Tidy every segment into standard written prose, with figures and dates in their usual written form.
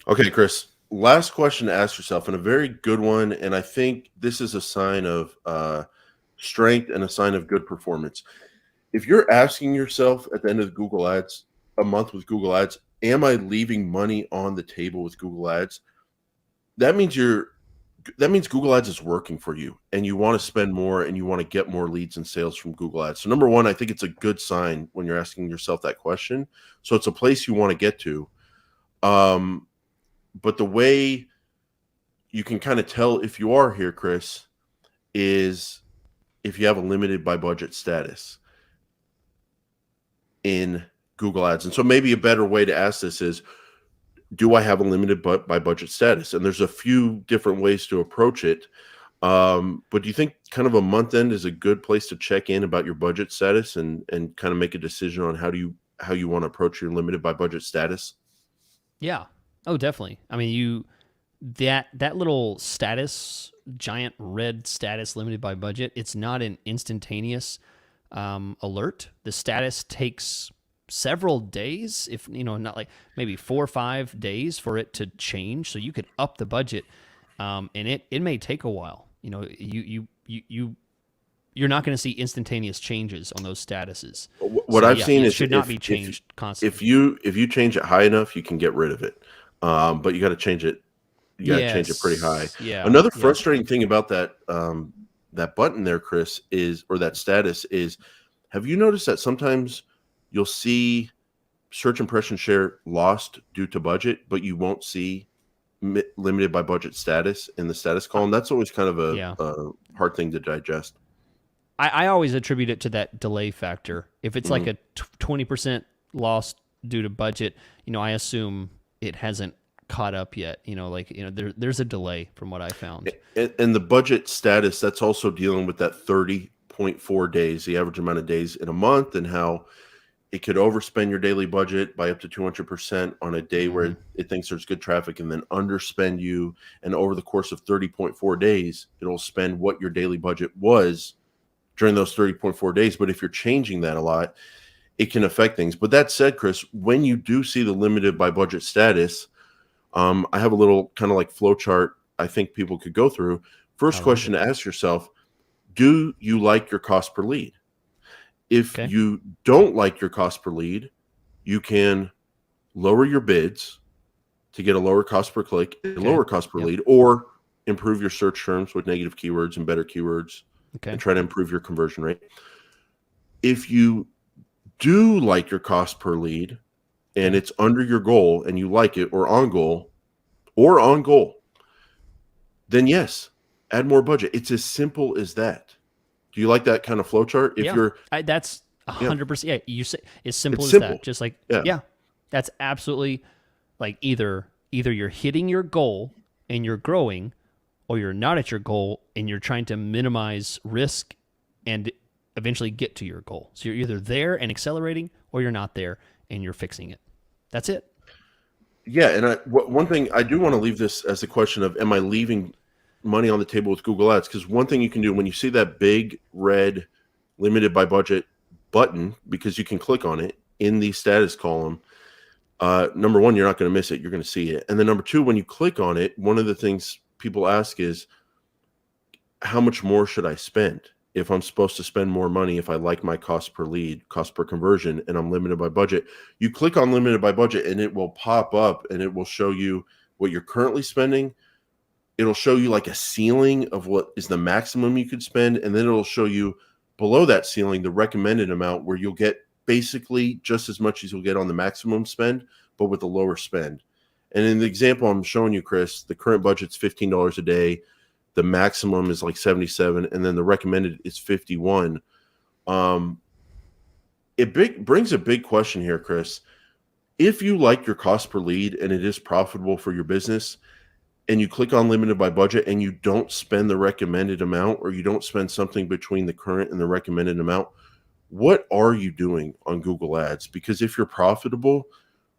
Okay, Chris. Last question to ask yourself, and a very good one. And I think this is a sign of strength and a sign of good performance. If you're asking yourself at the end of Google Ads, a month with Google Ads, am I leaving money on the table with Google Ads? That means Google Ads is working for you and you want to spend more and you want to get more leads and sales from Google Ads. So number one, I think it's a good sign when you're asking yourself that question. So it's a place you want to get to. Um, but the way you can kind of tell if you are here, Chris, is if you have a limited by budget status in Google Ads. And so maybe a better way to ask this is, do I have a limited by budget status? And there's a few different ways to approach it. But do you think kind of a month end is a good place to check in about your budget status and kind of make a decision on how you want to approach your limited by budget status? Yeah. Oh, definitely. I mean, that little status, giant red status limited by budget, it's not an instantaneous alert. The status takes several days, if not like maybe 4 or 5 days for it to change. So you could up the budget, and it may take a while. You're not going to see instantaneous changes on those statuses. What So I've yeah, seen it is should not be changed if constantly. you change it high enough, you can get rid of it. But you got to change it. You got to change it pretty high. Yes. Yeah. Another Yep. frustrating thing about that button there, Chris, is or that status is. Have you noticed that sometimes you'll see search impression share lost due to budget, but you won't see limited by budget status in the status column? That's always kind of Yeah. a hard thing to digest. I always attribute it to that delay factor. If it's like Mhm. a 20% loss due to budget, I assume it hasn't caught up yet. There's a delay from what I found. And the budget status, that's also dealing with that 30.4 days, the average amount of days in a month, and how it could overspend your daily budget by up to 200% on a day Mm-hmm. where it thinks there's good traffic, and then underspend you. And over the course of 30.4 days, it'll spend what your daily budget was during those 30.4 days. But if you're changing that a lot, it can affect things. But that said, Chris, when you do see the limited by budget status, I have a little kind of like flow chart I think people could go through. I First love question it. to ask yourself: do you like your cost per lead? If Okay. you don't like your cost per lead, you can lower your bids to get a lower cost per click, a Okay. lower cost per Yep. lead, or improve your search terms with negative keywords and better keywords and Okay. try to improve your conversion rate. If you do like your cost per lead and Okay. it's under your goal and you like it or on goal, then yes, add more budget. It's as simple as that. Do you like that kind of flow chart? If Yeah. you're, That's yeah, 100%. Yeah. You say as simple it's as that. simple. Just like, Yeah. yeah, that's absolutely like either you're hitting your goal and you're growing, or you're not at your goal and you're trying to minimize risk and eventually get to your goal. So you're either there and accelerating, or you're not there and you're fixing it. That's it. Yeah. And one thing I do want to leave this as a question of, am I leaving money on the table with Google Ads? Because one thing you can do when you see that big red limited by budget button, because you can click on it in the status column, number one, you're not going to miss it. You're going to see it. And then number two, when you click on it, one of the things people ask is, how much more should I spend if I'm supposed to spend more money, if I like my cost per lead, cost per conversion, and I'm limited by budget? You click on limited by budget and it will pop up and it will show you what you're currently spending. It'll show you like a ceiling of what is the maximum you could spend. And then it'll show you below that ceiling the recommended amount, where you'll get basically just as much as you'll get on the maximum spend, but with a lower spend. And in the example I'm showing you, Chris, the current budget's $15 a day. The maximum is like 77, and then the recommended is 51. Um, brings a big question here, Chris. If you like your cost per lead and it is profitable for your business, and you click on limited by budget and you don't spend the recommended amount, or you don't spend something between the current and the recommended amount, what are you doing on Google Ads? Because if you're profitable,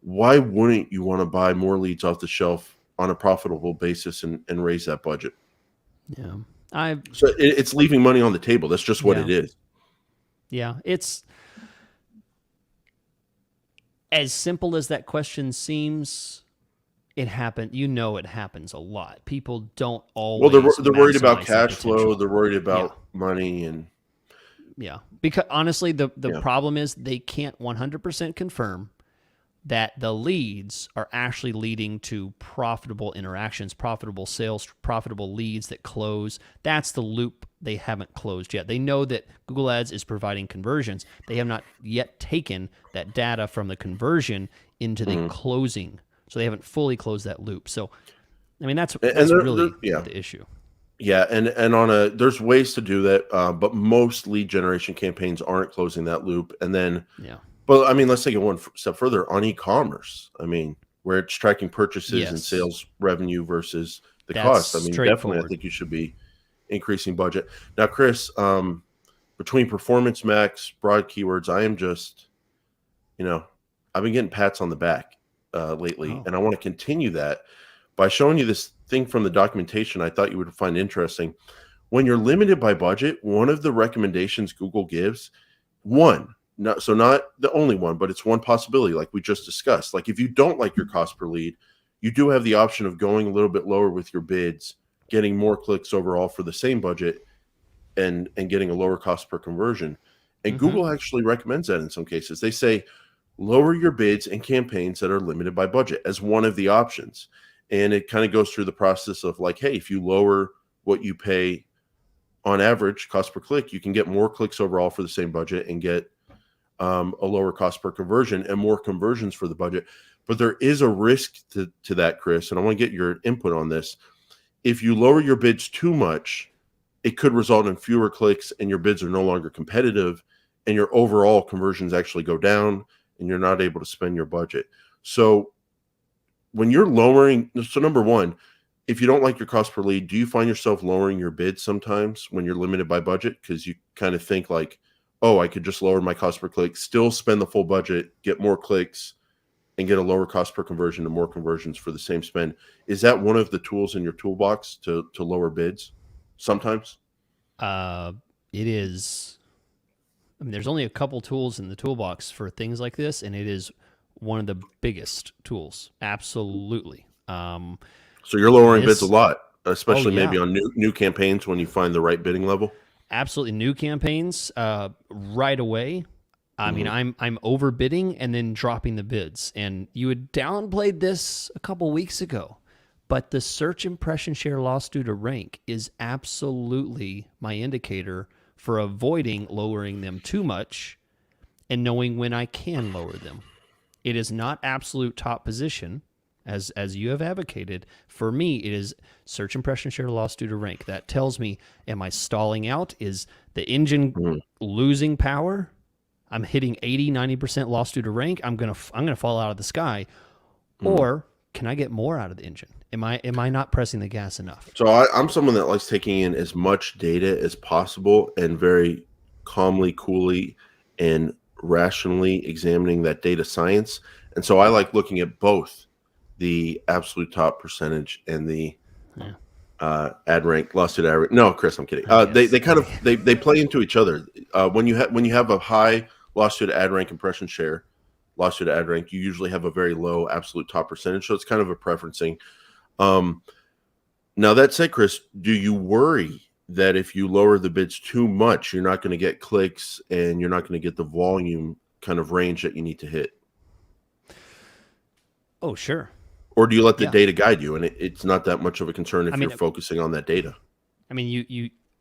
why wouldn't you want to buy more leads off the shelf on a profitable basis and raise that budget? Yeah. I So it's leaving money on the table. That's just what yeah. it is. Yeah. It's as simple as that question seems. it happens. You know, it happens a lot. People don't Well, always they're worried about maximize their cash flow. potential. They're worried Yeah. about money, and Yeah. Because honestly, the yeah. problem is they can't 100% confirm that the leads are actually leading to profitable interactions, profitable sales, profitable leads that close. That's the loop they haven't closed yet. They know that Google Ads is providing conversions. They have not yet taken that data from the conversion into the Mhm. closing. So they haven't fully closed that loop. So, I mean, that's And really yeah. the issue. Yeah, and on a there's ways to do that, but most lead generation campaigns aren't closing that loop. And then, Yeah. but I mean, let's take it one step further on e-commerce. I mean, where it's tracking purchases and Yes. sales revenue versus the That's cost. I mean, definitely, I straightforward. think you should be increasing budget. Now, Chris, between Performance Max, broad keywords, I am just, you know, I've been getting pats on the back lately, Oh. and I want to continue that by showing you this thing from the documentation I thought you would find interesting. When you're limited by budget, one of the recommendations Google gives, one, not the only one, but it's one possibility, like we just discussed. Like if you don't like your cost per lead, you do have the option of going a little bit lower with your bids, getting more clicks overall for the same budget, and getting a lower cost per conversion. And Mm-hmm. Google actually recommends that in some cases. They say lower your bids and campaigns that are limited by budget as one of the options. And it kind of goes through the process of like, hey, if you lower what you pay on average cost per click, you can get more clicks overall for the same budget and get a lower cost per conversion and more conversions for the budget. But there is a risk to that, Chris, and I want to get your input on this. If you lower your bids too much, it could result in fewer clicks and your bids are no longer competitive and your overall conversions actually go down and you're not able to spend your budget. So when you're lowering, so number one, if you don't like your cost per lead, do you find yourself lowering your bid sometimes when you're limited by budget? Because you kind of think like, oh, I could just lower my cost per click, still spend the full budget, get more clicks, and get a lower cost per conversion and more conversions for the same spend. Is that one of the tools in your toolbox to lower bids sometimes? It is. I mean, there's only a couple tools in the toolbox for things like this, and it is one of the biggest tools. Absolutely. So you're lowering bids a This. lot, Oh especially yeah. maybe on new campaigns when you find the right bidding level. Absolutely new campaigns right away. I mean, Mhm. I'm overbidding and then dropping the bids. And you had downplayed this a couple weeks ago, but the search impression share loss due to rank is absolutely my indicator for avoiding lowering them too much and knowing when I can lower them. It is not absolute top position, as you have advocated. For me, it is search impression share loss due to rank. That tells me, am I stalling out? Is the engine Mhm. losing power? I'm hitting 80, 90% loss due to rank. I'm gonna fall out of the sky. Mhm. Or can I get more out of the engine? Am I not pressing the gas enough? So I'm someone that likes taking in as much data as possible and very calmly, coolly, and rationally examining that data science. And so I like looking at both the absolute top percentage and the Yeah. ad rank, lost to ad rank. No, Chris, I'm kidding. Yes. They kind of they play into each other. When you have a high lost to ad rank impression share, lost to ad rank, you usually have a very low absolute top percentage. So it's kind of a preferencing. Um, Now that said, Chris, do you worry that if you lower the bids too much, you're not going to get clicks and you're not going to get the volume kind of range that you need to hit? Oh, sure. Or do you let the Yeah. data guide you and it's not that much of a concern if I mean, you're focusing on that data?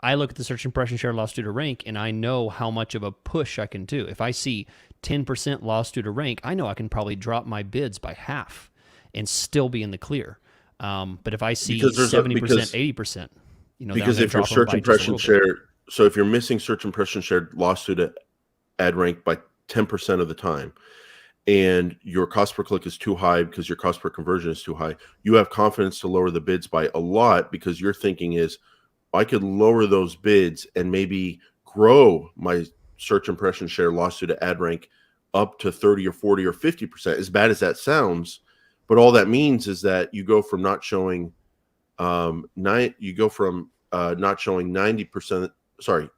I look at the search impression share loss due to rank, and I know how much of a push I can do. If I see 10% loss due to rank, I know I can probably drop my bids by half and still be in the clear. But if I see Because there's 70%, 80%, then I'm because going to if your drop them search by just a impression little bit. share, so if you're missing search impression share loss to ad rank by 10% of the time, and your cost per click is too high because your cost per conversion is too high, you have confidence to lower the bids by a lot because your thinking is, I could lower those bids and maybe grow my search impression share loss to ad rank up to 30 or 40 or 50%. As bad as that sounds, but all that means is that you go from not showing not showing 90%, sorry,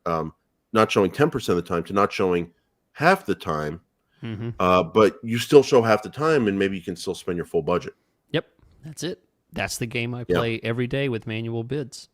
not showing 10% of the time to not showing half the time. Mm-hmm. But you still show half the time and maybe you can still spend your full budget. Yep, That's it. That's the game I Yeah. play every day with manual bids.